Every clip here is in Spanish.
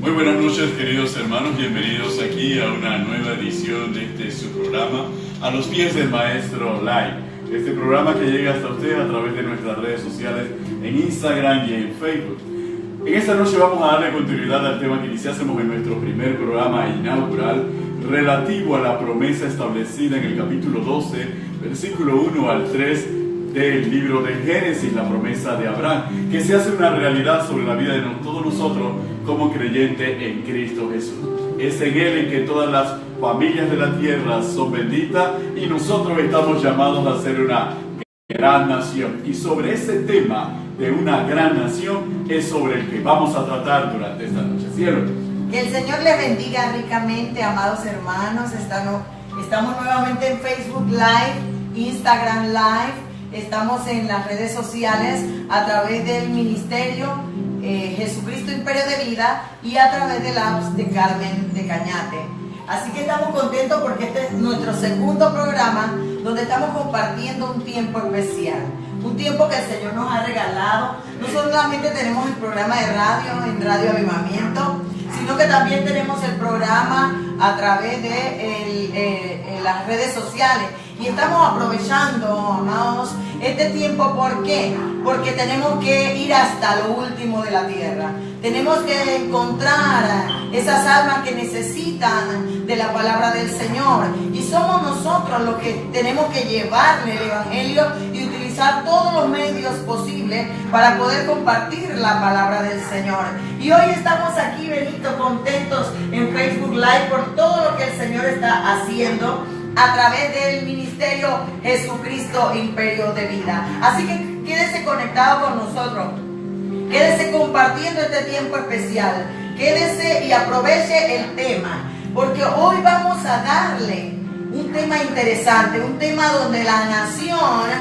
Muy buenas noches, queridos hermanos, bienvenidos aquí a una nueva edición de este su programa, A los pies del Maestro Live. Este programa que llega hasta usted a través de nuestras redes sociales en Instagram y en Facebook. En esta noche vamos a darle continuidad al tema que iniciásemos en nuestro primer programa inaugural, relativo a la promesa establecida en el capítulo 12, versículo 1 al 3 del libro de Génesis, la promesa de Abraham, que se hace una realidad sobre la vida de todos nosotros como creyentes en Cristo Jesús. Es en Él en que todas las familias de la tierra son benditas y nosotros estamos llamados a ser una gran nación. Y sobre ese tema de una gran nación es sobre el que vamos a tratar durante esta noche. Cielo. Que el Señor les bendiga ricamente, amados hermanos. Estamos nuevamente en Facebook Live, Instagram Live. Estamos en las redes sociales a través del ministerio Jesucristo Imperio de Vida y a través del apps de Carmen de Cañate. Así que estamos contentos porque este es nuestro segundo programa donde estamos compartiendo un tiempo especial. Un tiempo que el Señor nos ha regalado. No solamente tenemos el programa de radio en Radio Avivamiento, sino que también tenemos el programa a través de las redes sociales. Y estamos aprovechando, amados, este tiempo. ¿Por qué? Porque tenemos que ir hasta lo último de la tierra. Tenemos que encontrar esas almas que necesitan de la palabra del Señor. Y somos nosotros los que tenemos que llevarle el Evangelio y utilizar todos los medios posibles para poder compartir la palabra del Señor. Y hoy estamos aquí, Benito, contentos en Facebook Live por todo lo que el Señor está haciendo a través del ministerio Jesucristo Imperio de Vida. Así que quédese conectado con nosotros, quédese compartiendo este tiempo especial, quédese y aproveche el tema, porque hoy vamos a darle un tema interesante, un tema donde la nación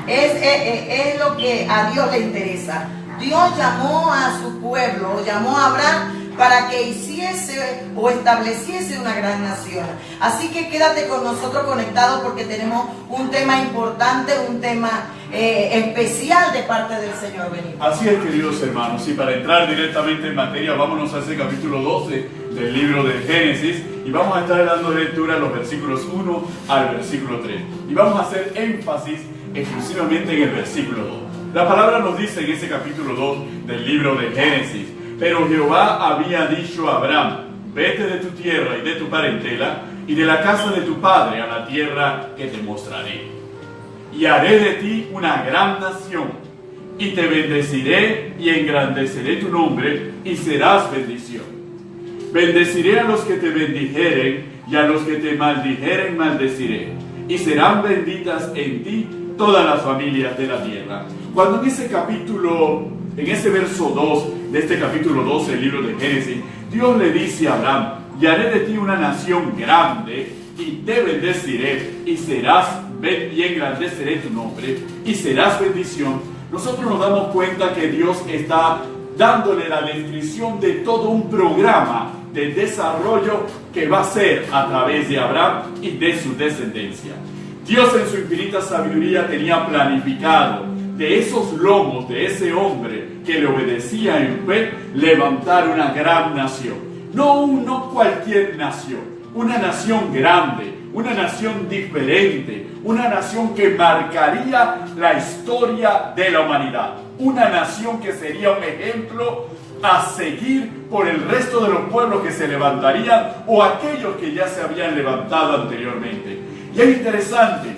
es lo que a Dios le interesa. Dios llamó a su pueblo, llamó a Abraham para que hiciese o estableciese una gran nación. Así que quédate con nosotros conectados porque tenemos un tema importante, un tema especial de parte del Señor Benito. Así es, queridos hermanos, y para entrar directamente en materia, vámonos a ese capítulo 12 del libro de Génesis y vamos a estar dando lectura a los versículos 1 al versículo 3. Y vamos a hacer énfasis exclusivamente en el versículo 2. La palabra nos dice en ese capítulo 2 del libro de Génesis: pero Jehová había dicho a Abraham, vete de tu tierra y de tu parentela y de la casa de tu padre a la tierra que te mostraré. Y haré de ti una gran nación, y te bendeciré y engrandeceré tu nombre, y serás bendición. Bendeciré a los que te bendijeren, y a los que te maldijeren maldeciré, y serán benditas en ti todas las familias de la tierra. Cuando en ese capítulo, en ese verso 2 de este capítulo 12 del libro de Génesis, Dios le dice a Abraham: y haré de ti una nación grande, y te bendeciré, y engrandeceré tu nombre, y serás bendición. Nosotros nos damos cuenta que Dios está dándole la descripción de todo un programa de desarrollo que va a ser a través de Abraham y de su descendencia. Dios en su infinita sabiduría tenía planificado de esos lomos, de ese hombre que le obedecía en fe, levantar una gran nación. No cualquier nación, una nación grande, una nación diferente, una nación que marcaría la historia de la humanidad, una nación que sería un ejemplo a seguir por el resto de los pueblos que se levantarían o aquellos que ya se habían levantado anteriormente. Y es interesante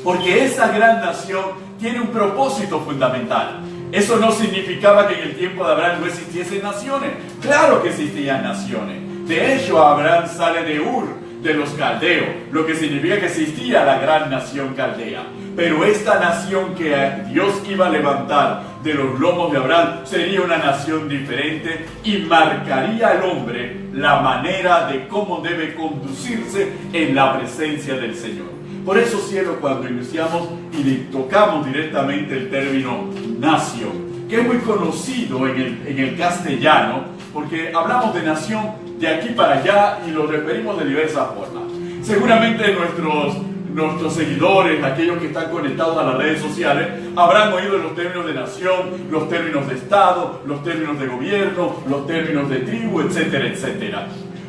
porque esa gran nación tiene un propósito fundamental. Eso no significaba que en el tiempo de Abraham no existiesen naciones. Claro que existían naciones. De hecho, Abraham sale de Ur, de los caldeos, lo que significa que existía la gran nación caldea. Pero esta nación que Dios iba a levantar de los lomos de Abraham sería una nación diferente y marcaría al hombre la manera de cómo debe conducirse en la presencia del Señor. Por eso, cielo, cuando iniciamos y tocamos directamente el término nación, que es muy conocido en el castellano, porque hablamos de nación de aquí para allá y lo referimos de diversas formas. Seguramente nuestros nuestros seguidores, aquellos que están conectados a las redes sociales, habrán oído los términos de nación, los términos de Estado, los términos de gobierno, los términos de tribu, etcétera, etcétera.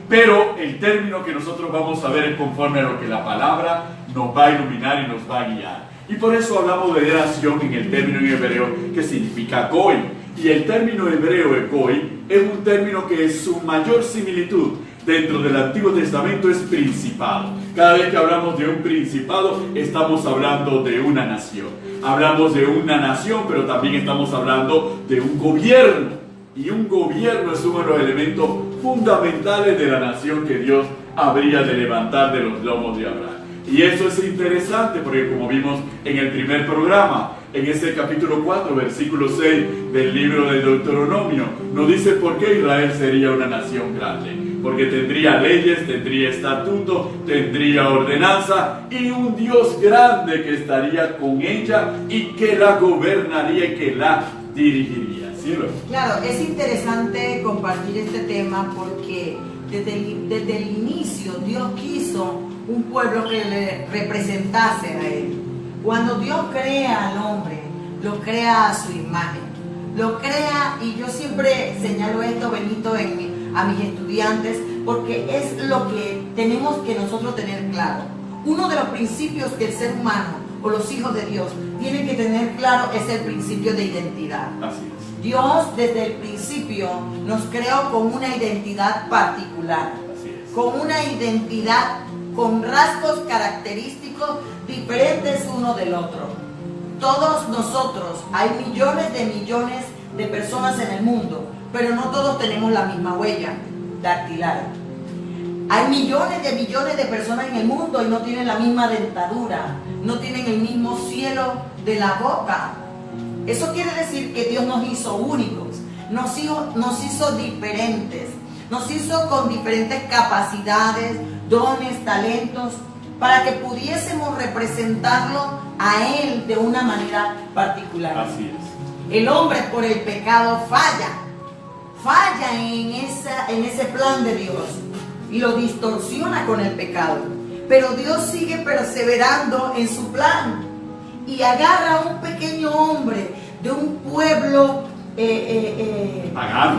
Pero el término que nosotros vamos a ver es conforme a lo que la palabra nos va a iluminar y nos va a guiar. Y por eso hablamos de nación en el término en hebreo que significa goy. Y el término hebreo de goy es un término que es su mayor similitud dentro del Antiguo Testamento es principado. Cada vez que hablamos de un principado, estamos hablando de una nación. Hablamos de una nación, pero también estamos hablando de un gobierno. Y un gobierno es uno de los elementos fundamentales de la nación que Dios habría de levantar de los lomos de Abraham. Y eso es interesante porque, como vimos en el primer programa, en ese capítulo 4, versículo 6 del libro de Deuteronomio, nos dice por qué Israel sería una nación grande. Porque tendría leyes, tendría estatutos, tendría ordenanza y un Dios grande que estaría con ella y que la gobernaría y que la dirigiría. ¿Sí? Claro, es interesante compartir este tema porque desde el inicio Dios quiso un pueblo que le representase a Él. Cuando Dios crea al hombre, lo crea a su imagen. Lo crea, y yo siempre señalo esto, Benito, a mis estudiantes, porque es lo que tenemos que nosotros tener claro. Uno de los principios que el ser humano o los hijos de Dios tienen que tener claro es el principio de identidad. Así es. Dios desde el principio nos creó con una identidad particular, con una identidad con rasgos característicos diferentes uno del otro. Todos nosotros, hay millones de personas en el mundo, pero no todos tenemos la misma huella dactilar. Hay millones de personas en el mundo y no tienen la misma dentadura, no tienen el mismo cielo de la boca. Eso quiere decir que Dios nos hizo únicos, nos hizo diferentes, nos hizo con diferentes capacidades, dones, talentos, para que pudiésemos representarlo a Él de una manera particular. Así es. El hombre por el pecado falla en ese plan de Dios y lo distorsiona con el pecado. Pero Dios sigue perseverando en su plan y agarra a un pequeño hombre de un pueblo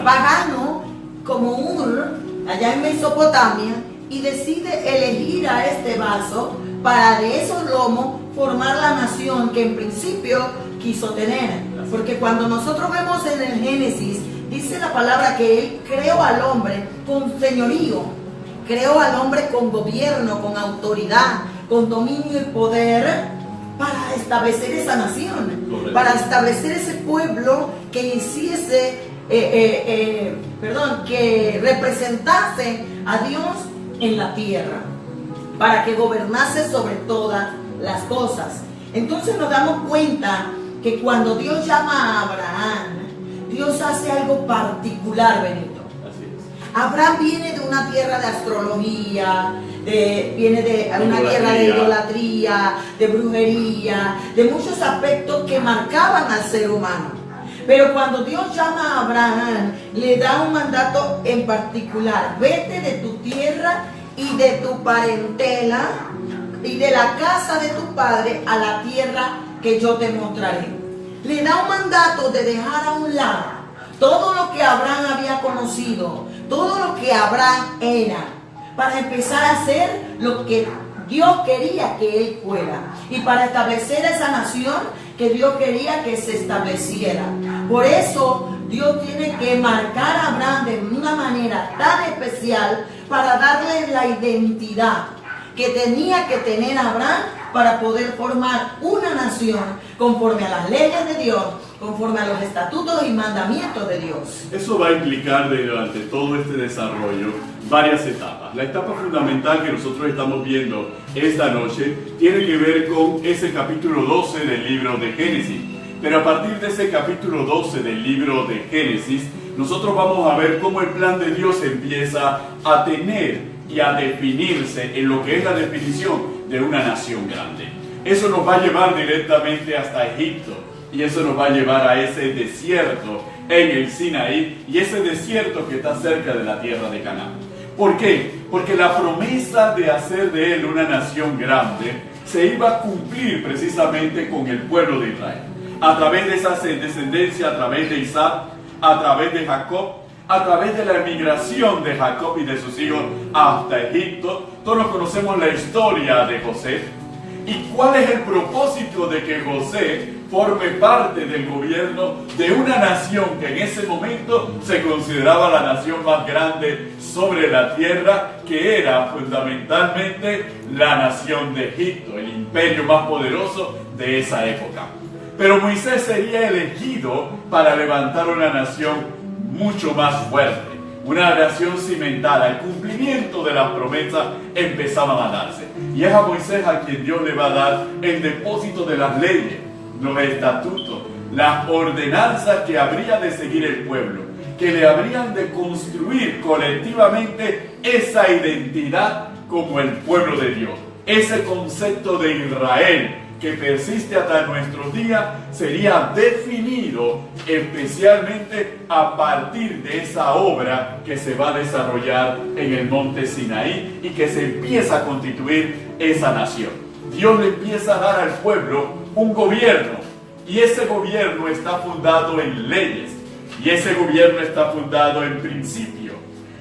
pagano como Ur, allá en Mesopotamia, y decide elegir a este vaso para de esos lomos formar la nación que en principio quiso tener. Porque cuando nosotros vemos en el Génesis, dice la palabra que Él creó al hombre con señorío, creó al hombre con gobierno, con autoridad, con dominio y poder, para establecer esa nación, para establecer ese pueblo que hiciese, que representase a Dios en la tierra, para que gobernase sobre todas las cosas. Entonces nos damos cuenta que cuando Dios llama a Abraham, Dios hace algo particular, Benito. Así es. Abraham viene de una tierra de astrología, viene de una tierra de idolatría, de brujería, de muchos aspectos que marcaban al ser humano. Pero cuando Dios llama a Abraham, le da un mandato en particular: vete de tu tierra y de tu parentela y de la casa de tu padre a la tierra que yo te mostraré. Le da un mandato de dejar a un lado todo lo que Abraham había conocido, todo lo que Abraham era, para empezar a hacer lo que Dios quería que él fuera, y para establecer esa nación que Dios quería que se estableciera. Por eso Dios tiene que marcar a Abraham de una manera tan especial para darle la identidad que tenía que tener Abraham para poder formar una nación conforme a las leyes de Dios, conforme a los estatutos y mandamientos de Dios. Eso va a implicar durante todo este desarrollo varias etapas. La etapa fundamental que nosotros estamos viendo esta noche tiene que ver con ese capítulo 12 del libro de Génesis. Pero a partir de ese capítulo 12 del libro de Génesis, nosotros vamos a ver cómo el plan de Dios empieza a tener y a definirse en lo que es la definición de una nación grande. Eso nos va a llevar directamente hasta Egipto, y eso nos va a llevar a ese desierto en el Sinaí, y ese desierto que está cerca de la tierra de Canaán. ¿Por qué? Porque la promesa de hacer de él una nación grande se iba a cumplir precisamente con el pueblo de Israel. A través de esa descendencia, a través de Isaac, a través de Jacob, a través de la emigración de Jacob y de sus hijos hasta Egipto. Todos conocemos la historia de José. ¿Y cuál es el propósito de que José forme parte del gobierno de una nación que en ese momento se consideraba la nación más grande sobre la tierra, que era fundamentalmente la nación de Egipto, el imperio más poderoso de esa época? Pero Moisés sería elegido para levantar una nación mucho más fuerte, una nación cimentada. El cumplimiento de las promesas empezaban a darse, y es a Moisés a quien Dios le va a dar el depósito de las leyes, los estatutos, las ordenanzas que habría de seguir el pueblo, que le habrían de construir colectivamente esa identidad como el pueblo de Dios. Ese concepto de Israel que persiste hasta nuestros días sería definido especialmente a partir de esa obra que se va a desarrollar en el monte Sinaí y que se empieza a constituir esa nación. Dios le empieza a dar al pueblo un gobierno, y ese gobierno está fundado en leyes, y ese gobierno está fundado en principios,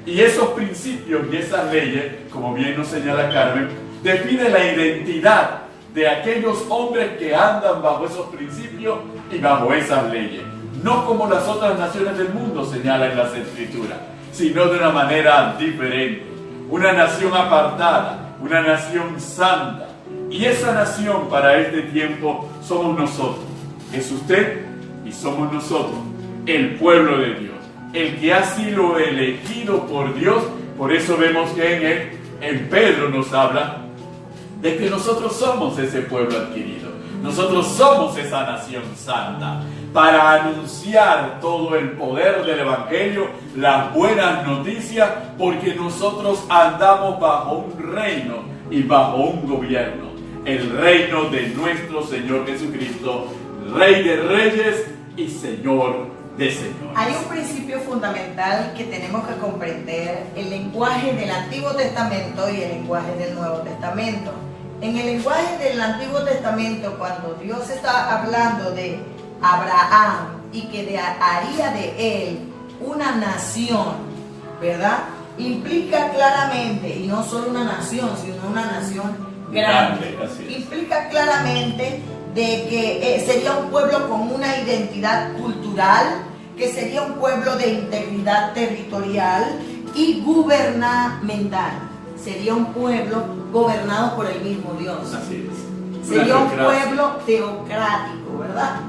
y esos principios y esas leyes, como bien nos señala Carmen, definen la identidad de aquellos hombres que andan bajo esos principios y bajo esas leyes, no como las otras naciones del mundo señalan en las Escrituras, sino de una manera diferente, una nación apartada, una nación santa. Y esa nación para este tiempo somos nosotros, es usted y somos nosotros, el pueblo de Dios, el que ha sido elegido por Dios. Por eso vemos que en Pedro nos habla de que nosotros somos ese pueblo adquirido, nosotros somos esa nación santa, para anunciar todo el poder del Evangelio, las buenas noticias, porque nosotros andamos bajo un reino y bajo un gobierno, el reino de nuestro Señor Jesucristo, Rey de Reyes y Señor de Señores. Hay un principio fundamental que tenemos que comprender: el lenguaje del Antiguo Testamento y el lenguaje del Nuevo Testamento. En el lenguaje del Antiguo Testamento, cuando Dios está hablando de Abraham y que haría de él una nación, ¿verdad? Implica claramente, y no solo una nación, sino una nación grande. Implica claramente de que sería un pueblo con una identidad cultural, que sería un pueblo de integridad territorial y gubernamental. Sería un pueblo gobernado por el mismo Dios. Así es. Sería un pueblo teocrático, ¿verdad?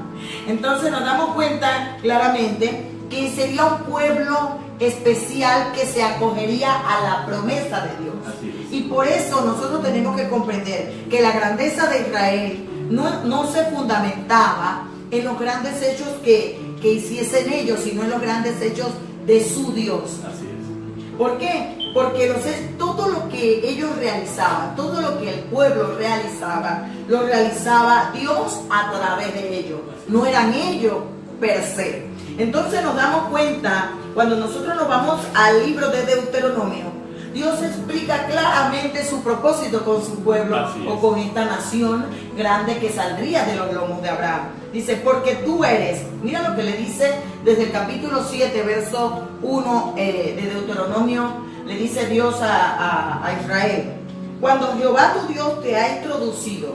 Entonces nos damos cuenta claramente que sería un pueblo especial que se acogería a la promesa de Dios. Así es. Y por eso nosotros tenemos que comprender que la grandeza de Israel no se fundamentaba en los grandes hechos que hiciesen ellos, sino en los grandes hechos de su Dios. Así es. ¿Por qué? Porque todo lo que ellos realizaban, todo lo que el pueblo realizaba, lo realizaba Dios a través de ellos. No eran ellos per se. Entonces nos damos cuenta, cuando nosotros nos vamos al libro de Deuteronomio, Dios explica claramente su propósito con su pueblo o con esta nación grande que saldría de los lomos de Abraham. Dice, porque tú eres, mira lo que le dice desde el capítulo 7, verso 1 de Deuteronomio, le dice Dios a Israel: cuando Jehová tu Dios te ha introducido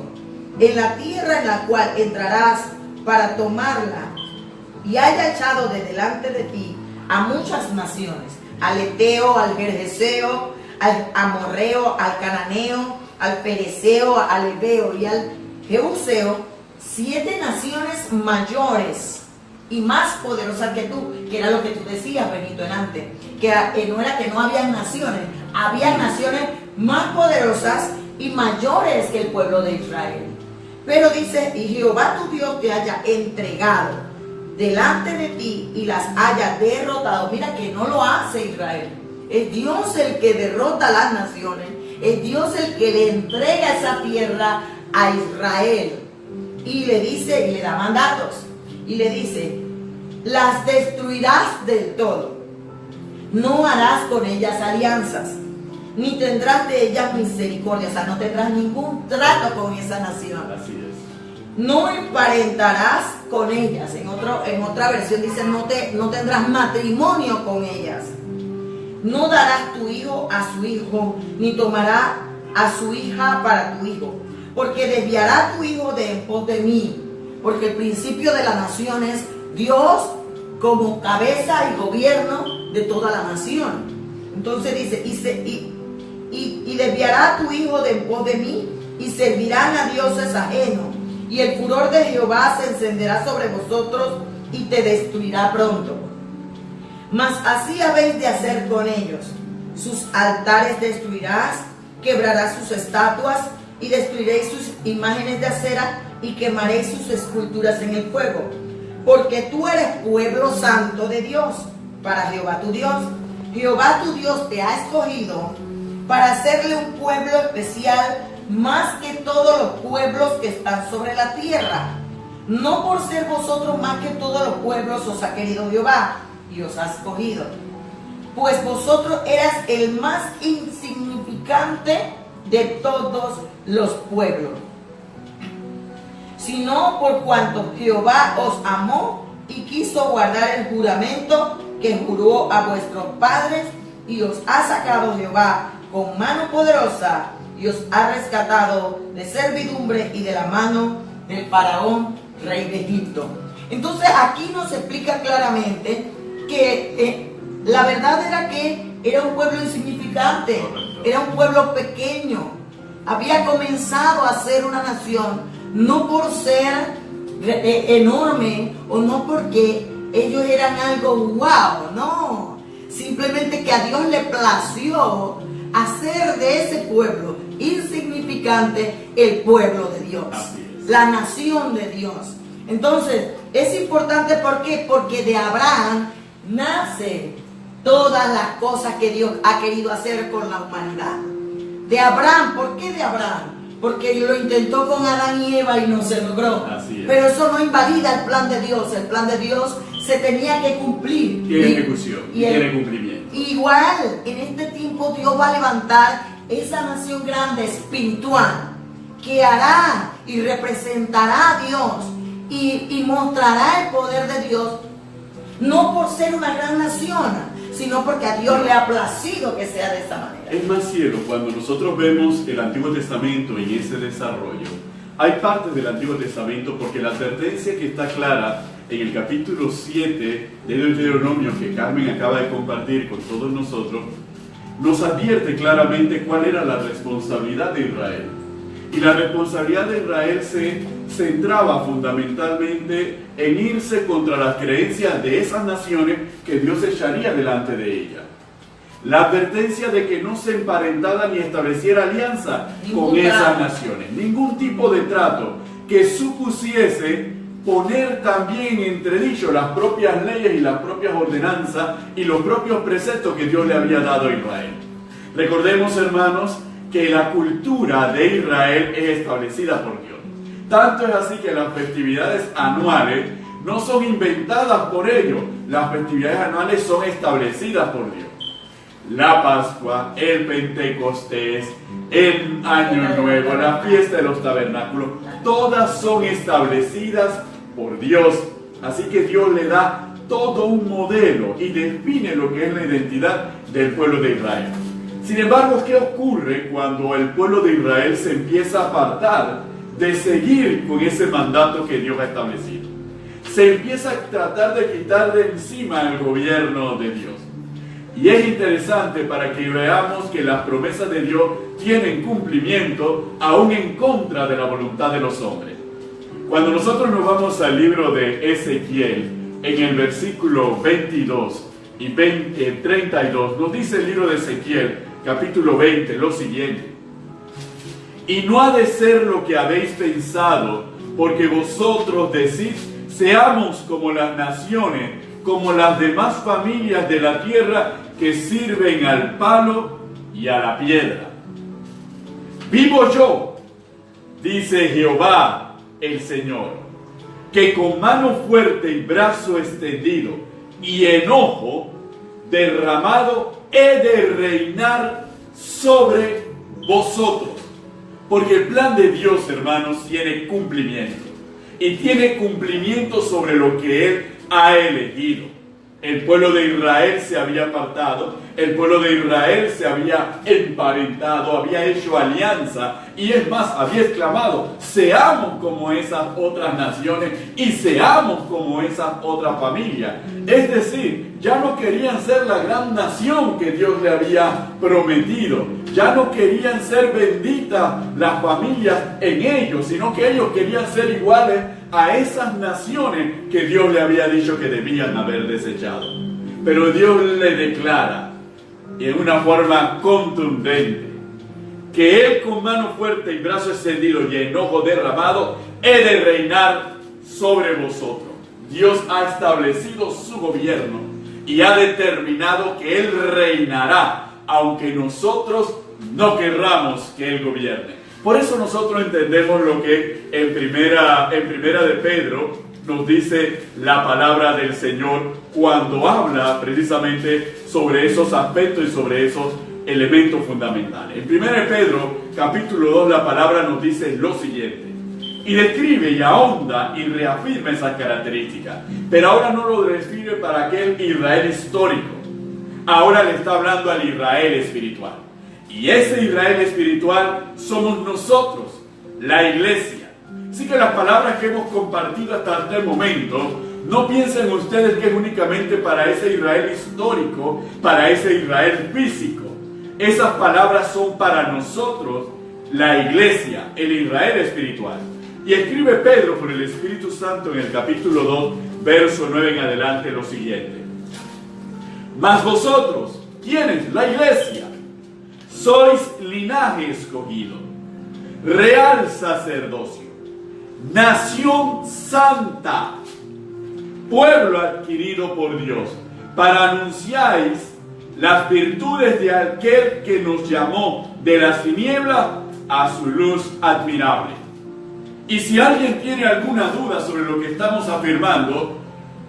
en la tierra en la cual entrarás para tomarla, y haya echado de delante de ti a muchas naciones, al Eteo, al Gergeseo, al Amorreo, al Cananeo, al Pereceo, al Ebeo y al Jebuseo, 7 naciones mayores y más poderosas que tú, que era lo que tú decías, Benito, en antes, que no era que no había naciones, había naciones más poderosas y mayores que el pueblo de Israel. Pero dice, y Jehová tu Dios te haya entregado delante de ti y las haya derrotado. Mira que no lo hace Israel. Es Dios el que derrota a las naciones. Es Dios el que le entrega esa tierra a Israel. Y le dice, y le da mandatos. Y le dice, las destruirás del todo. No harás con ellas alianzas. ni tendrás de ellas misericordia. O sea, no tendrás ningún trato con esa nación. Así es. No emparentarás con ellas. En otra versión dice, no tendrás matrimonio con ellas. No darás tu hijo a su hijo, ni tomará a su hija para tu hijo, porque desviará tu hijo de en pos de mí. Porque el principio de la nación es Dios como cabeza y gobierno de toda la nación. Entonces dice, y desviará a tu hijo de en pos de mí, y servirán a dioses ajenos, y el furor de Jehová se encenderá sobre vosotros, y te destruirá pronto. Mas así habéis de hacer con ellos. Sus altares destruirás, quebrarás sus estatuas, y destruiréis sus imágenes de acera, y quemaréis sus esculturas en el fuego. Porque tú eres pueblo santo de Dios, para Jehová tu Dios. Jehová tu Dios te ha escogido para hacerle un pueblo especial, más que todos los pueblos que están sobre la tierra. No por ser vosotros más que todos los pueblos os ha querido Jehová y os ha escogido, pues vosotros eras el más insignificante de todos los pueblos, sino por cuanto Jehová os amó y quiso guardar el juramento que juró a vuestros padres, y os ha sacado Jehová con mano poderosa, y os ha rescatado de servidumbre y de la mano del faraón, rey de Egipto. Entonces aquí nos explica claramente que la verdad era que era un pueblo insignificante, era un pueblo pequeño, había comenzado a ser una nación, no por ser enorme o no porque ellos eran algo wow, no, simplemente que a Dios le plació hacer de ese pueblo insignificante el pueblo de Dios, la nación de Dios. Entonces es importante, ¿por qué? Porque de Abraham nace todas las cosas que Dios ha querido hacer con la humanidad. De Abraham, ¿por qué de Abraham? Porque lo intentó con Adán y Eva y no se logró. Pero eso no invalida el plan de Dios. El plan de Dios se tenía que cumplir. Tiene ejecución, tiene cumplimiento. Igual, en este tiempo Dios va a levantar esa nación grande, espiritual, que hará y representará a Dios y mostrará el poder de Dios, no por ser una gran nación, sino porque a Dios le ha placido que sea de esta manera. Es más, cielo, cuando nosotros vemos el Antiguo Testamento en ese desarrollo, hay partes del Antiguo Testamento, porque la advertencia que está clara en el capítulo 7 de Deuteronomio, que Carmen acaba de compartir con todos nosotros, nos advierte claramente cuál era la responsabilidad de Israel. Y la responsabilidad de Israel se centraba fundamentalmente en irse contra las creencias de esas naciones que Dios echaría delante de ella. La advertencia de que no se emparentara ni estableciera alianza con esas naciones. Ningún tipo de trato que supusiese poner también en entredicho las propias leyes y las propias ordenanzas y los propios preceptos que Dios le había dado a Israel. Recordemos, hermanos, que la cultura de Israel es establecida por Dios. Tanto es así que las festividades anuales no son inventadas por ellos. Las festividades anuales son establecidas por Dios. La Pascua, el Pentecostés, el Año Nuevo, la fiesta de los tabernáculos, todas son establecidas por Dios. Así que Dios le da todo un modelo y define lo que es la identidad del pueblo de Israel. Sin embargo, ¿qué ocurre cuando el pueblo de Israel se empieza a apartar de seguir con ese mandato que Dios ha establecido? Se empieza a tratar de quitar de encima el gobierno de Dios. Y es interesante para que veamos que las promesas de Dios tienen cumplimiento aún en contra de la voluntad de los hombres. Cuando nosotros nos vamos al libro de Ezequiel, en el versículo 22 y 32, nos dice el libro de Ezequiel, capítulo 20, lo siguiente: y no ha de ser lo que habéis pensado, porque vosotros decís, seamos como las naciones, como las demás familias de la tierra que sirven al palo y a la piedra. Vivo yo, dice Jehová el Señor, que con mano fuerte y brazo extendido y enojo derramado he de reinar sobre vosotros. Porque el plan de Dios, hermanos, tiene cumplimiento. Y tiene cumplimiento sobre lo que Él ha elegido. El pueblo de Israel se había apartado, el pueblo de Israel se había emparentado, había hecho alianza y es más, había exclamado: seamos como esas otras naciones y seamos como esas otras familias. Es decir, ya no querían ser la gran nación que Dios le había prometido, ya no querían ser benditas las familias en ellos, sino que ellos querían ser iguales a esas naciones que Dios le había dicho que debían haber desechado. Pero Dios le declara en una forma contundente que Él, con mano fuerte y brazo extendido y enojo derramado, he de reinar sobre vosotros. Dios ha establecido su gobierno y ha determinado que Él reinará, aunque nosotros no querramos que Él gobierne. Por eso nosotros entendemos lo que en primera de Pedro nos dice la palabra del Señor cuando habla precisamente sobre esos aspectos y sobre esos elementos fundamentales. En primera de Pedro, capítulo 2, la palabra nos dice lo siguiente: y describe y ahonda y reafirma esas características, pero ahora no lo describe para aquel Israel histórico, ahora le está hablando al Israel espiritual. Y ese Israel espiritual somos nosotros, la iglesia. Así que las palabras que hemos compartido hasta este momento, no piensen ustedes que es únicamente para ese Israel histórico, para ese Israel físico. Esas palabras son para nosotros, la iglesia, el Israel espiritual. Y escribe Pedro por el Espíritu Santo en el capítulo 2, verso 9 en adelante, lo siguiente: mas vosotros, ¿quiénes? La iglesia. Sois linaje escogido, real sacerdocio, nación santa, pueblo adquirido por Dios, para anunciáis las virtudes de aquel que nos llamó de las tinieblas a su luz admirable. Y si alguien tiene alguna duda sobre lo que estamos afirmando,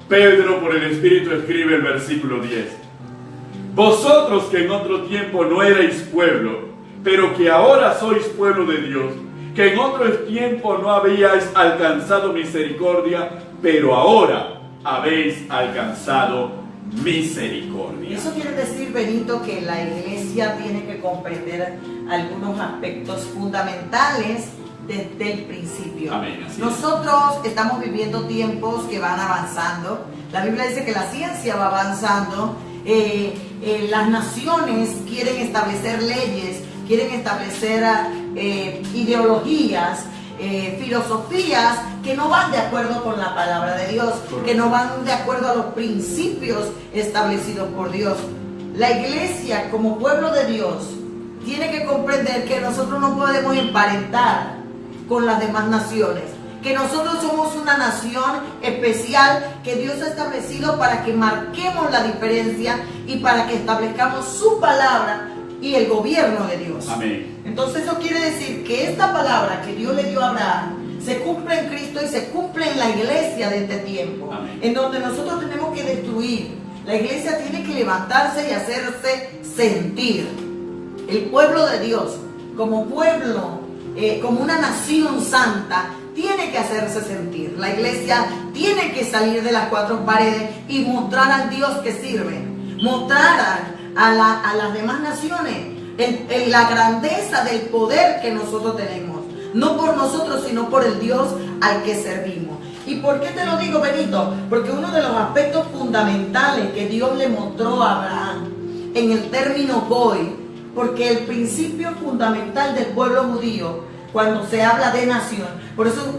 Pedro por el Espíritu escribe el versículo 10. Vosotros que en otro tiempo no erais pueblo, pero que ahora sois pueblo de Dios, que en otro tiempo no habíais alcanzado misericordia, pero ahora habéis alcanzado misericordia. Eso quiere decir, Benito, que la iglesia tiene que comprender algunos aspectos fundamentales desde el principio. Amén, nosotros estamos viviendo tiempos que van avanzando. La Biblia dice que la ciencia va avanzando. Las naciones quieren establecer leyes, quieren establecer ideologías, filosofías que no van de acuerdo con la palabra de Dios, que no van de acuerdo a los principios establecidos por Dios. La iglesia, como pueblo de Dios, tiene que comprender que nosotros no podemos emparentar con las demás naciones, que nosotros somos una nación especial que Dios ha establecido para que marquemos la diferencia y para que establezcamos su palabra y el gobierno de Dios. Amén. Entonces eso quiere decir que esta palabra que Dios le dio a Abraham se cumple en Cristo y se cumple en la iglesia de este tiempo. Amén. En donde nosotros tenemos que destruir. La iglesia tiene que levantarse y hacerse sentir. El pueblo de Dios, como pueblo, como una nación santa, tiene que hacerse sentir. La iglesia tiene que salir de las cuatro paredes y mostrar al Dios que sirve. Mostrar a las demás naciones en la grandeza del poder que nosotros tenemos. No por nosotros, sino por el Dios al que servimos. ¿Y por qué te lo digo, Benito? Porque uno de los aspectos fundamentales que Dios le mostró a Abraham en el término goy, porque el principio fundamental del pueblo judío, cuando se habla de nación, por eso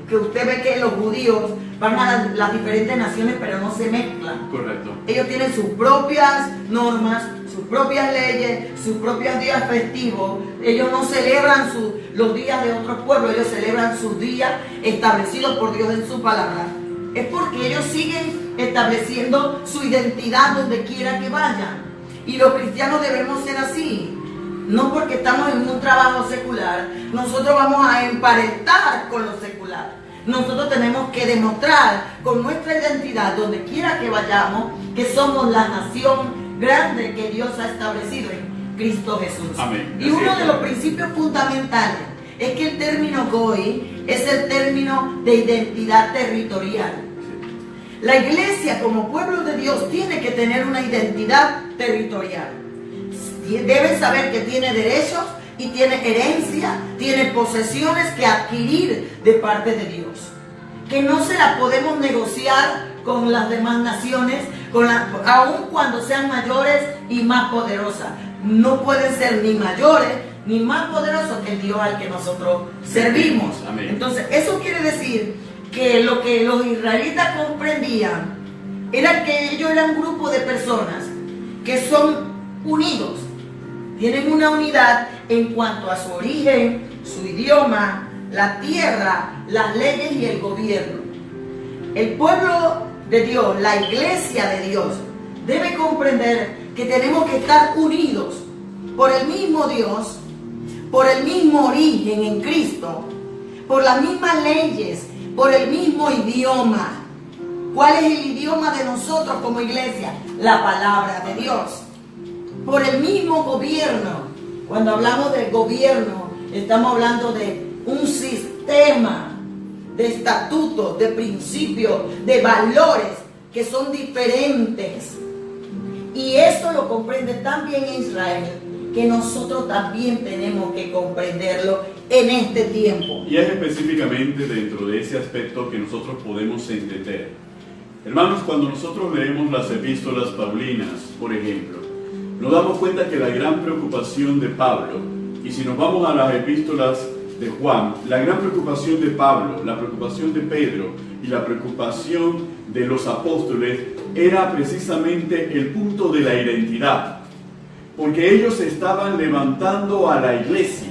que usted ve que los judíos van a las diferentes naciones, pero no se mezclan. Correcto. Ellos tienen sus propias normas, sus propias leyes, sus propios días festivos. Ellos no celebran los días de otros pueblos, ellos celebran sus días establecidos por Dios en su palabra. Es porque ellos siguen estableciendo su identidad donde quiera que vayan. Y los cristianos debemos ser así. No porque estamos en un trabajo secular, nosotros vamos a emparentar con lo secular. Nosotros tenemos que demostrar con nuestra identidad, donde quiera que vayamos, que somos la nación grande que Dios ha establecido. En Cristo Jesús. Amén. Y uno de los principios fundamentales es que el término Goy es el término de identidad territorial. La iglesia como pueblo de Dios tiene que tener una identidad territorial. Debe saber que tiene derechos y tiene herencia, tiene posesiones que adquirir de parte de Dios, que no se las podemos negociar con las demás naciones, aun cuando sean mayores y más poderosas. No pueden ser ni mayores ni más poderosos que el Dios al que nosotros servimos. Amén. Entonces, eso quiere decir que lo que los israelitas comprendían era que ellos eran un grupo de personas que son unidos, tienen una unidad en cuanto a su origen, su idioma, la tierra, las leyes y el gobierno. El pueblo de Dios, la iglesia de Dios, debe comprender que tenemos que estar unidos por el mismo Dios, por el mismo origen en Cristo, por las mismas leyes, por el mismo idioma. ¿Cuál es el idioma de nosotros como iglesia? La palabra de Dios. Por el mismo gobierno. Cuando hablamos del gobierno, estamos hablando de un sistema de estatutos, de principios, de valores que son diferentes. Y eso lo comprende tan bien Israel, que nosotros también tenemos que comprenderlo en este tiempo. Y es específicamente dentro de ese aspecto que nosotros podemos entender. Hermanos, cuando nosotros leemos las epístolas paulinas, por ejemplo, nos damos cuenta que la gran preocupación de Pablo, y si nos vamos a las epístolas de Juan, la gran preocupación de Pablo, la preocupación de Pedro y la preocupación de los apóstoles era precisamente el punto de la identidad, porque ellos estaban levantando a la iglesia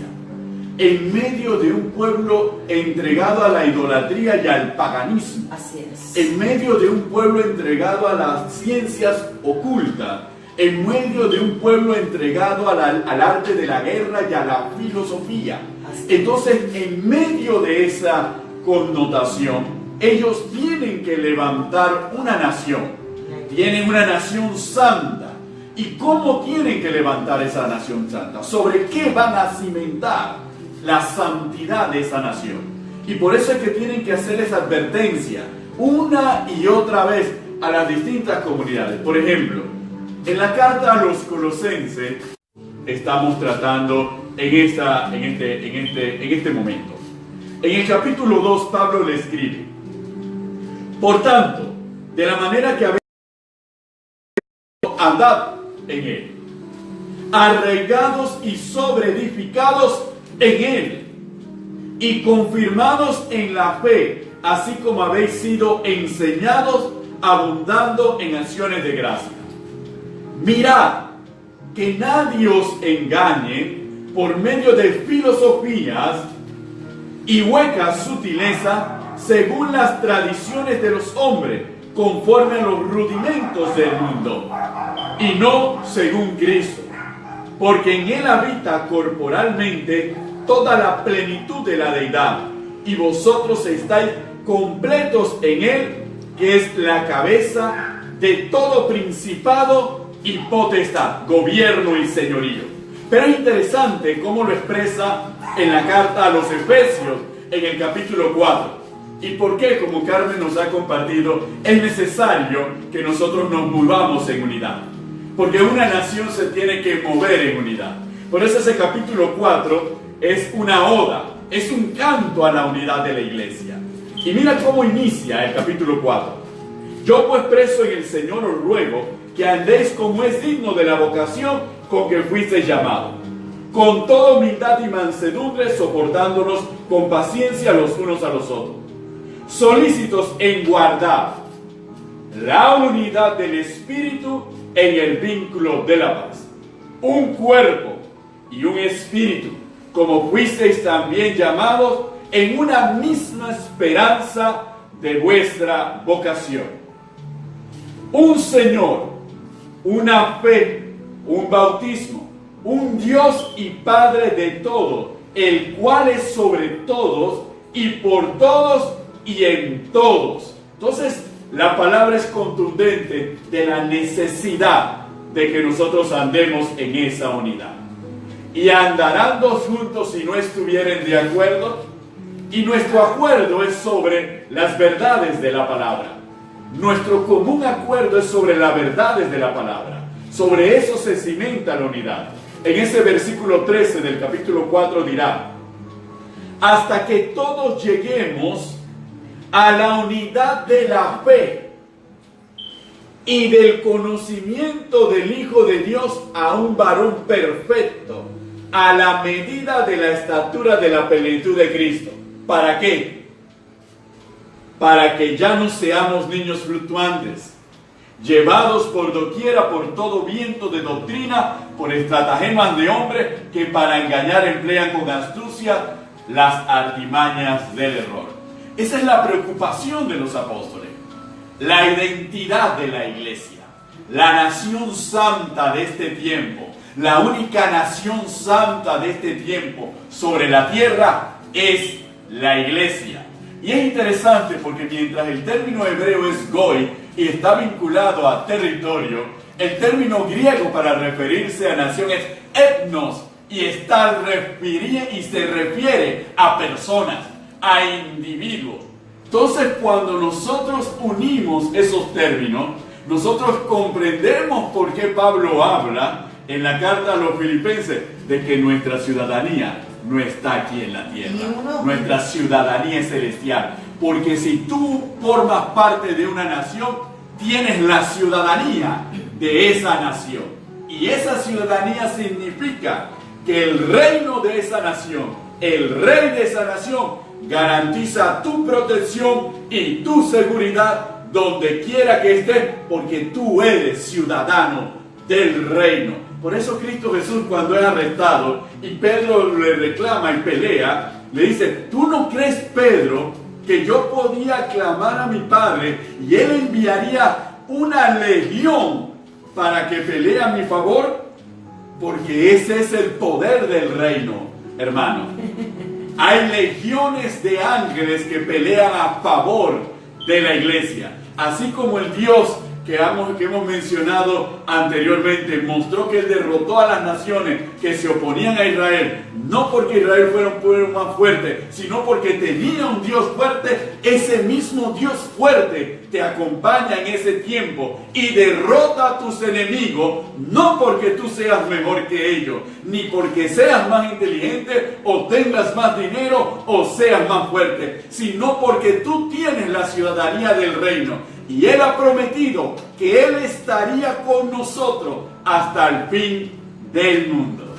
en medio de un pueblo entregado a la idolatría y al paganismo. Así es. En medio de un pueblo entregado a las ciencias ocultas, en medio de un pueblo entregado al arte de la guerra y a la filosofía. Entonces, en medio de esa connotación, ellos tienen que levantar una nación. Tienen una nación santa. ¿Y cómo tienen que levantar esa nación santa? ¿Sobre qué van a cimentar la santidad de esa nación? Y por eso es que tienen que hacer esa advertencia una y otra vez a las distintas comunidades. Por ejemplo, en la carta a los Colosenses estamos tratando en este momento. En el capítulo 2 Pablo le escribe: por tanto, de la manera que habéis andad en él, arraigados y sobreedificados en él, y confirmados en la fe, así como habéis sido enseñados, abundando en acciones de gracia. Mirad que nadie os engañe por medio de filosofías y huecas sutilezas, según las tradiciones de los hombres, conforme a los rudimentos del mundo, y no según Cristo, porque en él habita corporalmente toda la plenitud de la deidad, y vosotros estáis completos en él, que es la cabeza de todo principado y potestad, gobierno y señorío. Pero es interesante cómo lo expresa en la carta a los Efesios, en el capítulo 4. ¿Y por qué? Como Carmen nos ha compartido, es necesario que nosotros nos movamos en unidad. Porque una nación se tiene que mover en unidad. Por eso ese capítulo 4 es una oda, es un canto a la unidad de la iglesia. Y mira cómo inicia el capítulo 4. Yo pues preso en el Señor os ruego que andéis como es digno de la vocación con que fuisteis llamados, con toda humildad y mansedumbre, soportándonos con paciencia los unos a los otros, solícitos en guardar la unidad del Espíritu en el vínculo de la paz. Un cuerpo y un espíritu, como fuisteis también llamados en una misma esperanza de vuestra vocación. Un Señor, una fe, un bautismo, un Dios y Padre de todo, el cual es sobre todos y por todos y en todos. Entonces, la palabra es contundente de la necesidad de que nosotros andemos en esa unidad. ¿Y andarán dos juntos si no estuvieren de acuerdo? Y nuestro acuerdo es sobre las verdades de la palabra. Nuestro común acuerdo es sobre las verdades de la palabra. Sobre eso se cimenta la unidad. En ese versículo 13 del capítulo 4 dirá: hasta que todos lleguemos a la unidad de la fe y del conocimiento del Hijo de Dios, a un varón perfecto, a la medida de la estatura de la plenitud de Cristo. ¿Para qué? Para que ya no seamos niños fluctuantes, llevados por doquiera por todo viento de doctrina, por estratagemas de hombres que para engañar emplean con astucia las artimañas del error. Esa es la preocupación de los apóstoles. La identidad de la iglesia, la nación santa de este tiempo, la única nación santa de este tiempo sobre la tierra es la iglesia. Y es interesante porque mientras el término hebreo es goy y está vinculado a territorio, el término griego para referirse a nación es etnos y se refiere a personas, a individuos. Entonces, cuando nosotros unimos esos términos, nosotros comprendemos por qué Pablo habla en la carta a los Filipenses de que nuestra ciudadanía no está aquí en la tierra. Nuestra ciudadanía es celestial. Porque si tú formas parte de una nación, tienes la ciudadanía de esa nación. Y esa ciudadanía significa que el reino de esa nación, el rey de esa nación, garantiza tu protección y tu seguridad donde quiera que estés, porque tú eres ciudadano del reino. Por eso Cristo Jesús, cuando es arrestado y Pedro le reclama y pelea, le dice: ¿tú no crees, Pedro, que yo podía clamar a mi Padre y Él enviaría una legión para que pelee a mi favor? Porque ese es el poder del reino, hermano. Hay legiones de ángeles que pelean a favor de la iglesia. Así como el Dios que hemos mencionado anteriormente mostró que Él derrotó a las naciones que se oponían a Israel, no porque Israel fuera un pueblo más fuerte, sino porque tenía un Dios fuerte. Ese mismo Dios fuerte te acompaña en ese tiempo y derrota a tus enemigos, no porque tú seas mejor que ellos, ni porque seas más inteligente o tengas más dinero o seas más fuerte, sino porque tú tienes la ciudadanía del reino. Y Él ha prometido que Él estaría con nosotros hasta el fin del mundo.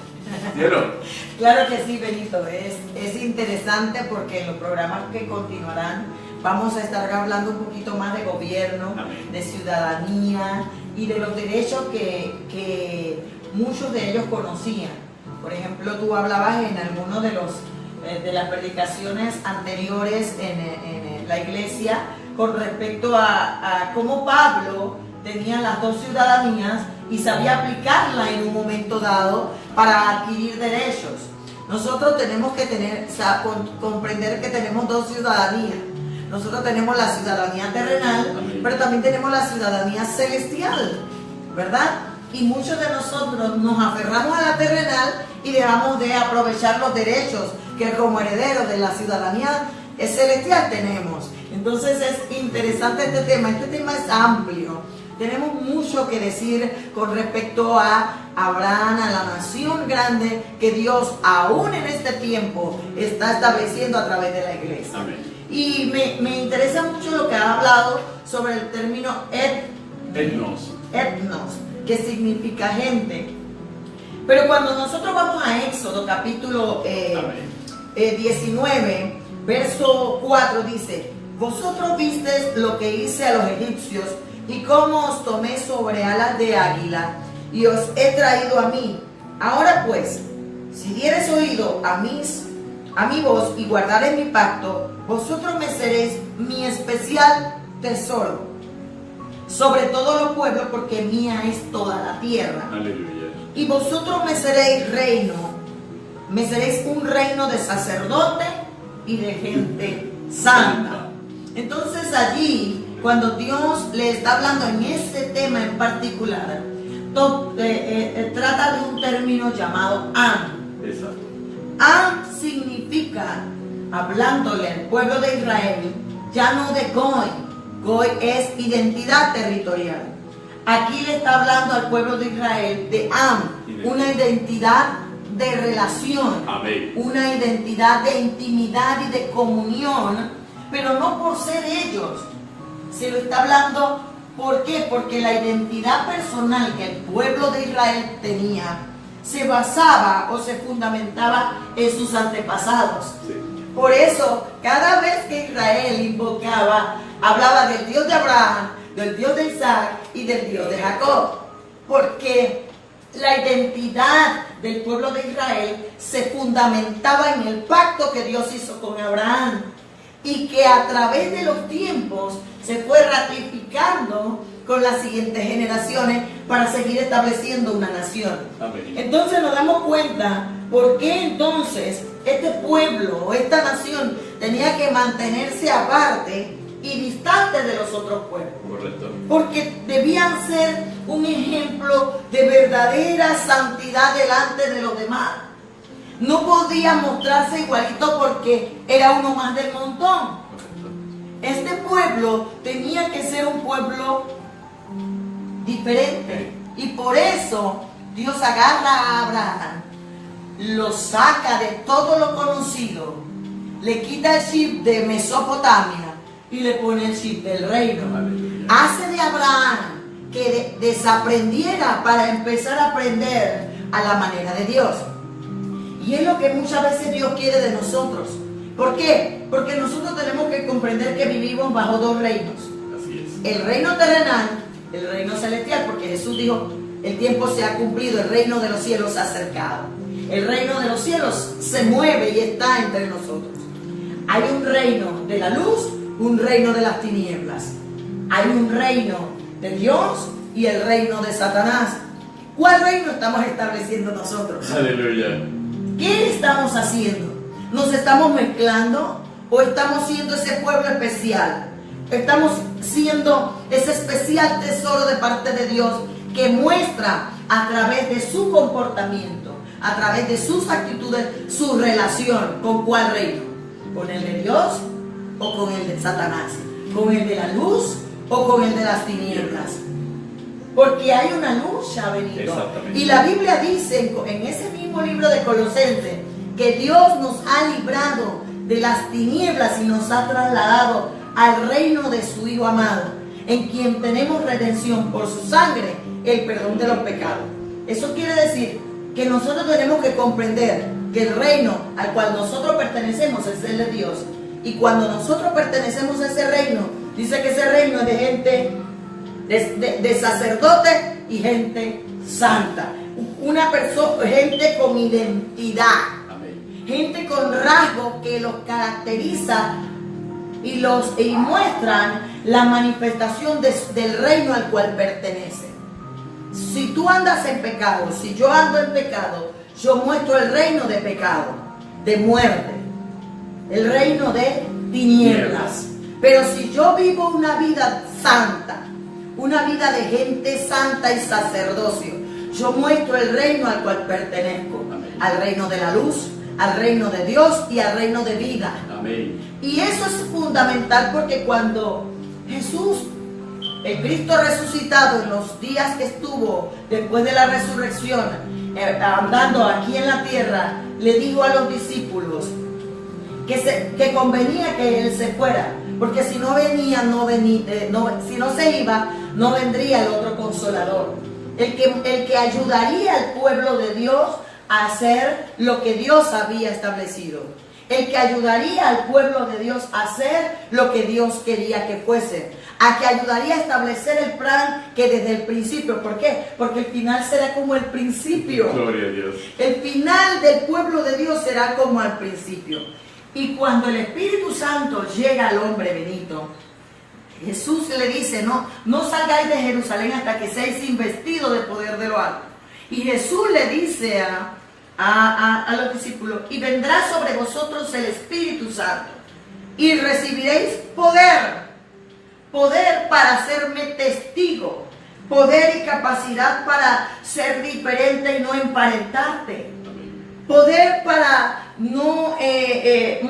¿Cierto? Claro que sí, Benito. Es interesante porque en los programas que continuarán vamos a estar hablando un poquito más de gobierno, amén, de ciudadanía y de los derechos que muchos de ellos conocían. Por ejemplo, tú hablabas en alguno de las predicaciones anteriores en la iglesia con respecto a cómo Pablo tenía las dos ciudadanías y sabía aplicarla en un momento dado para adquirir derechos. Nosotros tenemos que comprender que tenemos dos ciudadanías. Nosotros tenemos la ciudadanía terrenal, amén, pero también tenemos la ciudadanía celestial, ¿verdad? Y muchos de nosotros nos aferramos a la terrenal y dejamos de aprovechar los derechos que como herederos de la ciudadanía celestial tenemos. Entonces es interesante este tema es amplio. Tenemos mucho que decir con respecto a Abraham, a la nación grande que Dios aún en este tiempo está estableciendo a través de la iglesia. Amén. Y me interesa mucho lo que ha hablado sobre el término etnos, que significa gente. Pero cuando nosotros vamos a Éxodo capítulo 19, verso 4 dice: vosotros visteis lo que hice a los egipcios y cómo os tomé sobre alas de águila y os he traído a mí. Ahora pues, si diereis oído a mi voz y guardareis mi pacto, vosotros me seréis mi especial tesoro sobre todos los pueblos, porque mía es toda la tierra. Aleluya. Y vosotros me seréis un reino de sacerdote y de gente santa. Entonces allí, cuando Dios le está hablando en este tema en particular, trata de un término llamado Am. Exacto. Am significa, hablándole al pueblo de Israel, ya no de Goy. Goy es identidad territorial. Aquí le está hablando al pueblo de Israel de Am, una identidad de relación, Amén. una identidad de intimidad y de comunión, pero no por ser ellos. Se lo está hablando, ¿por qué? Porque la identidad personal que el pueblo de Israel tenía se basaba o se fundamentaba en sus antepasados. Sí. Por eso, cada vez que Israel invocaba, hablaba del Dios de Abraham, del Dios de Isaac y del Dios de Jacob. Porque la identidad del pueblo de Israel se fundamentaba en el pacto que Dios hizo con Abraham y que a través de los tiempos se fue ratificando con las siguientes generaciones para seguir estableciendo una nación. Amén. Entonces nos damos cuenta por qué entonces este pueblo o esta nación tenía que mantenerse aparte y distante de los otros pueblos. Correcto. Porque debían ser un ejemplo de verdadera santidad delante de los demás. No podía mostrarse igualito porque era uno más del montón. Este pueblo tenía que ser un pueblo diferente. Y por eso Dios agarra a Abraham, lo saca de todo lo conocido, le quita el chip de Mesopotamia y le pone el chip del reino. Aleluya. Hace de Abraham que desaprendiera para empezar a aprender a la manera de Dios. Y es lo que muchas veces Dios quiere de nosotros. ¿Por qué? Porque nosotros tenemos que comprender que vivimos bajo dos reinos. Así es. El reino terrenal, el reino celestial, porque Jesús dijo, el tiempo se ha cumplido, el reino de los cielos se ha acercado. El reino de los cielos se mueve y está entre nosotros. Hay un reino de la luz, un reino de las tinieblas. Hay un reino de Dios y el reino de Satanás. ¿Cuál reino estamos estableciendo nosotros? Aleluya. ¿Qué estamos haciendo? ¿Nos estamos mezclando o estamos siendo ese pueblo especial? Estamos siendo ese especial tesoro de parte de Dios que muestra a través de su comportamiento, a través de sus actitudes, su relación. ¿Con cuál reino? ¿Con el de Dios o con el de Satanás? ¿Con el de la luz o con el de las tinieblas? Porque hay una lucha, Benito. Exactamente. Y la Biblia dice en ese mismo libro de Colosenses que Dios nos ha librado de las tinieblas y nos ha trasladado al reino de su Hijo amado, en quien tenemos redención por su sangre, el perdón de los pecados. Eso quiere decir que nosotros tenemos que comprender que el reino al cual nosotros pertenecemos es el de Dios. Y cuando nosotros pertenecemos a ese reino, dice que ese reino es de gente, de sacerdotes y gente santa. Una persona, gente con identidad. Amén. Gente con rasgos que los caracteriza y muestran la manifestación del reino al cual pertenece. Si tú andas en pecado, si yo ando en pecado, yo muestro el reino de pecado, de muerte, el reino de tinieblas. Pero si yo vivo una vida santa, una vida de gente santa y sacerdocio, yo muestro el reino al cual pertenezco. Amén. Al reino de la luz, al reino de Dios y al reino de vida. Amén. Y eso es fundamental porque cuando Jesús, el Cristo resucitado, en los días que estuvo después de la resurrección, andando aquí en la tierra, le dijo a los discípulos que convenía que Él se fuera, porque si no venía, si no se iba, no vendría el otro consolador, el que ayudaría al pueblo de Dios a hacer lo que Dios había establecido, el que ayudaría al pueblo de Dios a hacer lo que Dios quería que fuese, a que ayudaría a establecer el plan que desde el principio. ¿Por qué? Porque el final será como el principio. Gloria a Dios. El final del pueblo de Dios será como al principio. Y cuando el Espíritu Santo llega al hombre, Benito, Jesús le dice, no salgáis de Jerusalén hasta que seáis investidos de poder de lo alto. Y Jesús le dice a los discípulos, y vendrá sobre vosotros el Espíritu Santo, y recibiréis poder para hacerme testigo, poder y capacidad para ser diferente y no emparentarte. Poder para no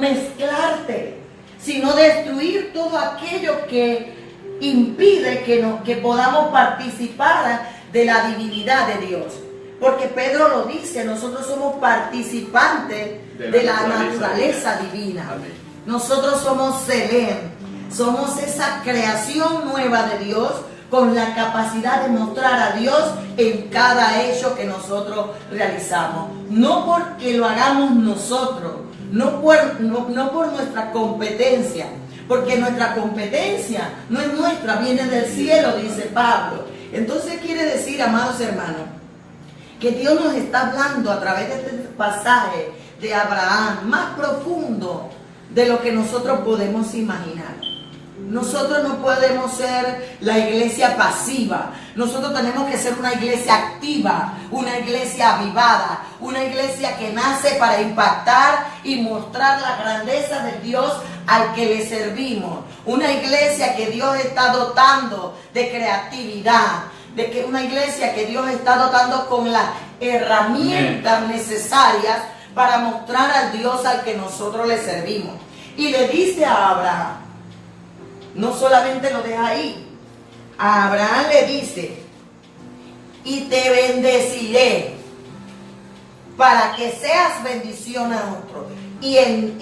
mezclarte, sino destruir todo aquello que impide que podamos participar de la divinidad de Dios. Porque Pedro lo dice, nosotros somos participantes de la naturaleza divina. Amén. Nosotros somos Selem, somos esa creación nueva de Dios con la capacidad de mostrar a Dios en cada hecho que nosotros realizamos. No porque lo hagamos nosotros, no por nuestra competencia, porque nuestra competencia no es nuestra, viene del cielo, dice Pablo. Entonces quiere decir, amados hermanos, que Dios nos está hablando a través de este pasaje de Abraham, más profundo de lo que nosotros podemos imaginar. Nosotros no podemos ser la iglesia pasiva. Nosotros tenemos que ser una iglesia activa, una iglesia avivada, una iglesia que nace para impactar y mostrar la grandeza de Dios al que le servimos. Una iglesia que Dios está dotando de creatividad, una iglesia que Dios está dotando con las herramientas necesarias para mostrar al Dios al que nosotros le servimos. Y le dice a Abraham, no solamente lo deja ahí, a Abraham le dice, y te bendeciré para que seas bendición a otro. Y el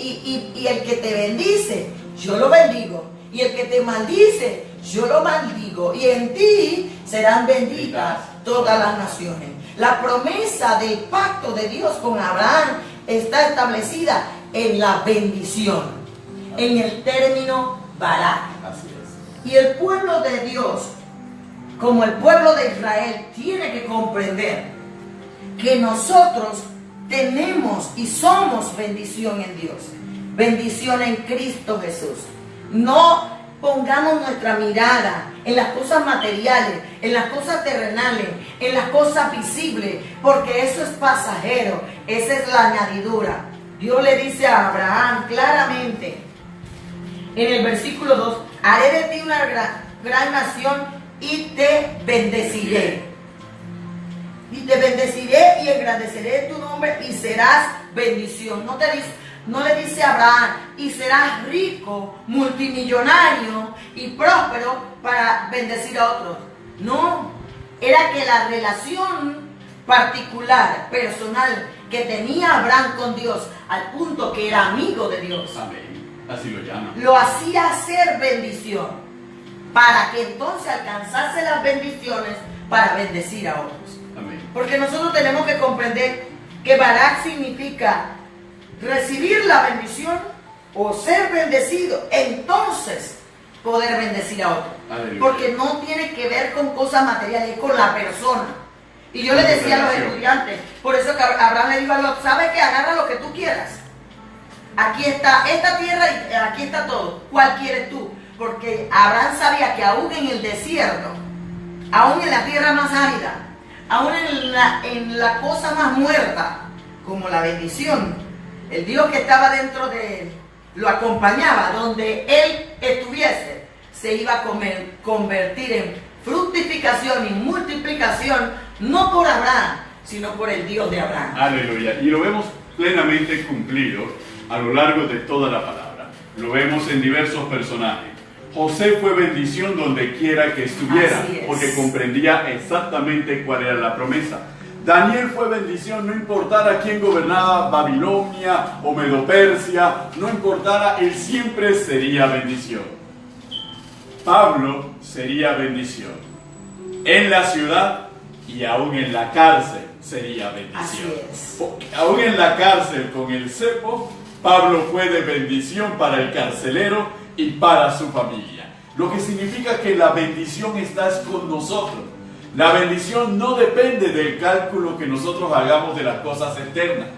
que te bendice, yo lo bendigo. Y el que te maldice, yo lo maldigo. Y en ti serán benditas todas las naciones. La promesa del pacto de Dios con Abraham está establecida en la bendición, en el término Barak. Así es. Y el pueblo de Dios, como el pueblo de Israel, tiene que comprender que nosotros tenemos y somos bendición en Dios, bendición en Cristo Jesús. No pongamos nuestra mirada en las cosas materiales, en las cosas terrenales, en las cosas visibles, porque eso es pasajero, esa es la añadidura. Dios le dice a Abraham claramente en el versículo 2, haré de ti una gran nación y te bendeciré. Y te bendeciré y engrandeceré tu nombre y serás bendición. No le dice a Abraham, y serás rico, multimillonario y próspero para bendecir a otros. No, era que la relación particular, personal que tenía Abraham con Dios, al punto que era amigo de Dios. Amén. Así lo llama. Lo hacía ser bendición, para que entonces alcanzase las bendiciones para bendecir a otros. Amén. Porque nosotros tenemos que comprender que Barak significa recibir la bendición o ser bendecido, entonces poder bendecir a otros. Aleluya. Porque no tiene que ver con cosas materiales, es con la persona. Y yo le decía a los estudiantes, por eso que Abraham le dijo a Lot, ¿sabe que agarra lo que tú quieras? Aquí está esta tierra y aquí está todo. ¿Cuál quieres tú? Porque Abraham sabía que aún en el desierto, aún en la tierra más árida, aún en la cosa más muerta, como la bendición, el Dios que estaba dentro de él lo acompañaba. Donde él estuviese, se iba a convertir en fructificación y multiplicación, no por Abraham, sino por el Dios de Abraham. Aleluya. Y lo vemos plenamente cumplido a lo largo de toda la palabra. Lo vemos en diversos personajes. José fue bendición donde quiera que estuviera, porque comprendía exactamente cuál era la promesa. Daniel fue bendición, no importara quién gobernaba Babilonia o Medo-Persia, no importara, él siempre sería bendición. Pablo sería bendición. En la ciudad y aún en la cárcel sería bendición. Así es. Porque aún en la cárcel con el cepo, Pablo fue de bendición para el carcelero y para su familia. Lo que significa que la bendición está con nosotros. La bendición no depende del cálculo que nosotros hagamos de las cosas externas.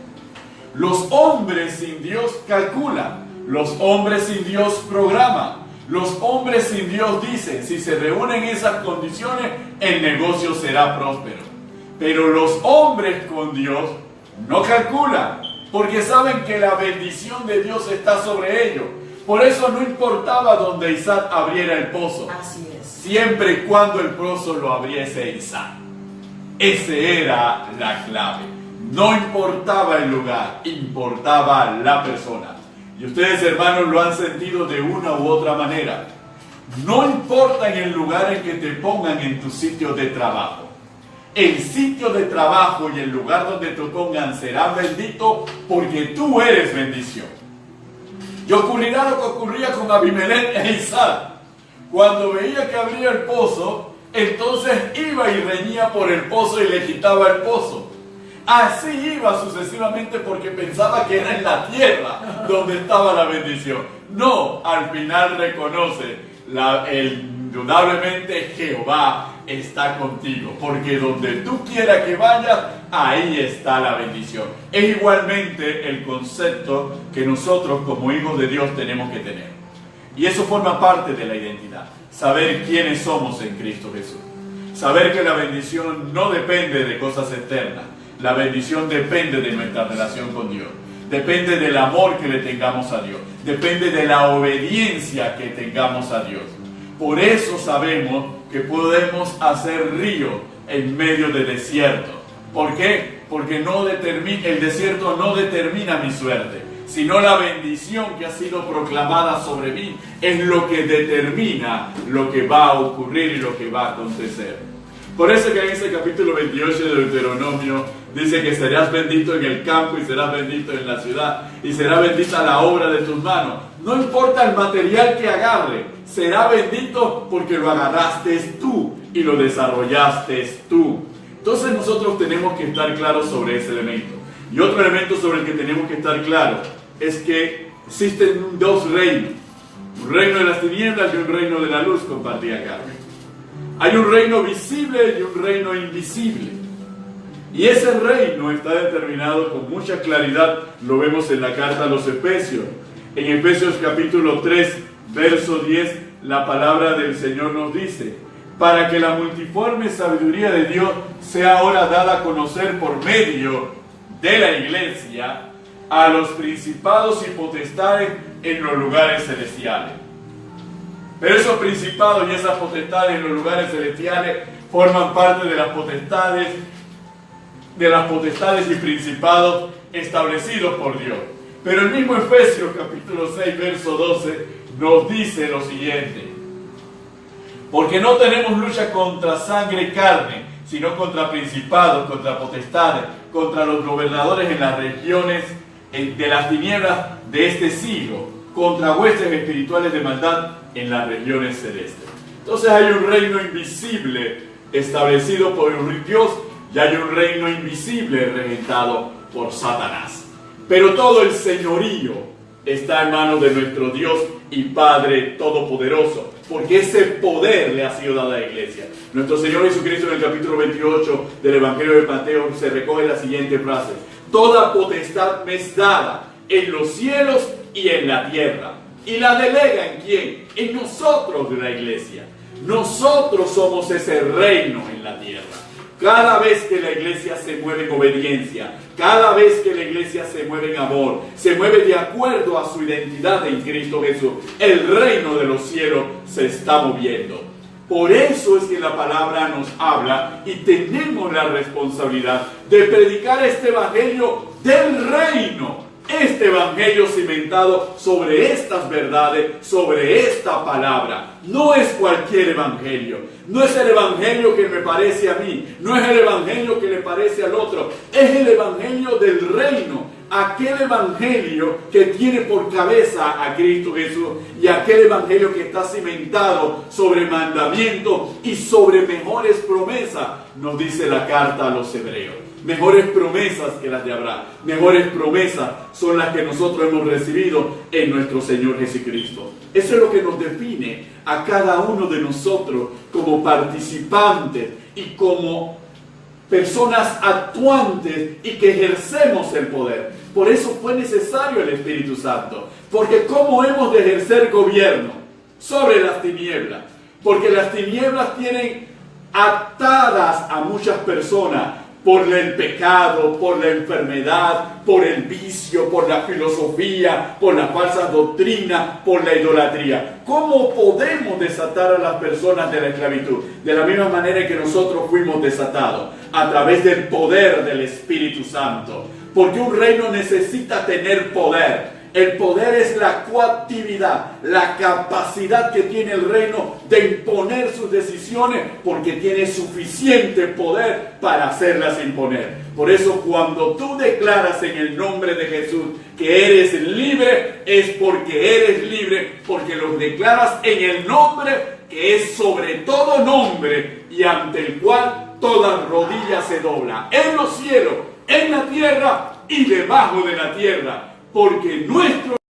Los hombres sin Dios calculan. Los hombres sin Dios programan. Los hombres sin Dios dicen, si se reúnen esas condiciones, el negocio será próspero. Pero los hombres con Dios no calculan, porque saben que la bendición de Dios está sobre ellos. Por eso no importaba donde Isaac abriera el pozo. Así es. Siempre y cuando el pozo lo abriese Isaac. Esa era la clave. No importaba el lugar, importaba la persona. Y ustedes, hermanos, lo han sentido de una u otra manera. No importa en el lugar en que te pongan en tu sitio de trabajo. El sitio de trabajo y el lugar donde te pongan será bendito porque tú eres bendición. Y ocurrirá lo que ocurría con Abimelech e Isaac. Cuando veía que abría el pozo, entonces iba y reñía por el pozo y le quitaba el pozo. Así iba sucesivamente porque pensaba que era en la tierra donde estaba la bendición. No, al final reconoce, indudablemente Jehová está contigo, porque donde tú quieras que vayas, ahí está la bendición. Es igualmente el concepto que nosotros como hijos de Dios tenemos que tener. Y eso forma parte de la identidad. Saber quiénes somos en Cristo Jesús. Saber que la bendición no depende de cosas externas. La bendición depende de nuestra relación con Dios. Depende del amor que le tengamos a Dios. Depende de la obediencia que tengamos a Dios. Por eso sabemos que podemos hacer río en medio del desierto. ¿Por qué? Porque el desierto no determina mi suerte, sino la bendición que ha sido proclamada sobre mí es lo que determina lo que va a ocurrir y lo que va a acontecer. Por eso que en ese capítulo 28 de Deuteronomio dice que serás bendito en el campo y serás bendito en la ciudad y será bendita la obra de tus manos. No importa el material que agarre, será bendito porque lo agarraste tú y lo desarrollaste tú. Entonces nosotros tenemos que estar claros sobre ese elemento. Y otro elemento sobre el que tenemos que estar claros es que existen dos reinos. Un reino de las tinieblas y un reino de la luz, compartía acá. Hay un reino visible y un reino invisible. Y ese reino está determinado con mucha claridad, lo vemos en la carta a los Efesios. En Efesios capítulo 3, verso 10, la palabra del Señor nos dice: para que la multiforme sabiduría de Dios sea ahora dada a conocer por medio de la iglesia a los principados y potestades en los lugares celestiales. Pero esos principados y esas potestades en los lugares celestiales forman parte de las potestades y principados establecidos por Dios. Pero el mismo Efesios capítulo 6 verso 12 nos dice lo siguiente: porque no tenemos lucha contra sangre y carne, sino contra principados, contra potestades, contra los gobernadores en las regiones de las tinieblas de este siglo, contra huestes espirituales de maldad en las regiones celestes. Entonces hay un reino invisible establecido por Dios y hay un reino invisible regentado por Satanás. Pero todo el señorío está en manos de nuestro Dios y Padre Todopoderoso, porque ese poder le ha sido dado a la iglesia. Nuestro Señor Jesucristo en el capítulo 28 del Evangelio de Mateo se recoge la siguiente frase: toda potestad me es dada en los cielos y en la tierra. ¿Y la delega en quién? En nosotros de la iglesia. Nosotros somos ese reino en la tierra. Cada vez que la iglesia se mueve en obediencia, cada vez que la iglesia se mueve en amor, se mueve de acuerdo a su identidad en Cristo Jesús, el reino de los cielos se está moviendo. Por eso es que la palabra nos habla y tenemos la responsabilidad de predicar este evangelio del reino. Este evangelio cimentado sobre estas verdades, sobre esta palabra. No es cualquier evangelio. No es el evangelio que me parece a mí. No es el evangelio que le parece al otro. Es el evangelio del reino. Aquel evangelio que tiene por cabeza a Cristo Jesús. Y aquel evangelio que está cimentado sobre mandamientos y sobre mejores promesas. Nos dice la carta a los hebreos. Mejores promesas que las de Abraham. Mejores promesas son las que nosotros hemos recibido en nuestro Señor Jesucristo. Eso es lo que nos define a cada uno de nosotros como participantes y como personas actuantes y que ejercemos el poder. Por eso fue necesario el Espíritu Santo. Porque ¿cómo hemos de ejercer gobierno sobre las tinieblas? Porque las tinieblas tienen atadas a muchas personas por el pecado, por la enfermedad, por el vicio, por la filosofía, por la falsa doctrina, por la idolatría. ¿Cómo podemos desatar a las personas de la esclavitud? De la misma manera que nosotros fuimos desatados, a través del poder del Espíritu Santo. Porque un reino necesita tener poder. El poder es la coactividad, la capacidad que tiene el reino de imponer sus decisiones, porque tiene suficiente poder para hacerlas imponer. Por eso cuando tú declaras en el nombre de Jesús que eres libre, es porque eres libre, porque lo declaras en el nombre que es sobre todo nombre y ante el cual toda rodilla se dobla, en los cielos, en la tierra y debajo de la tierra. Porque nuestro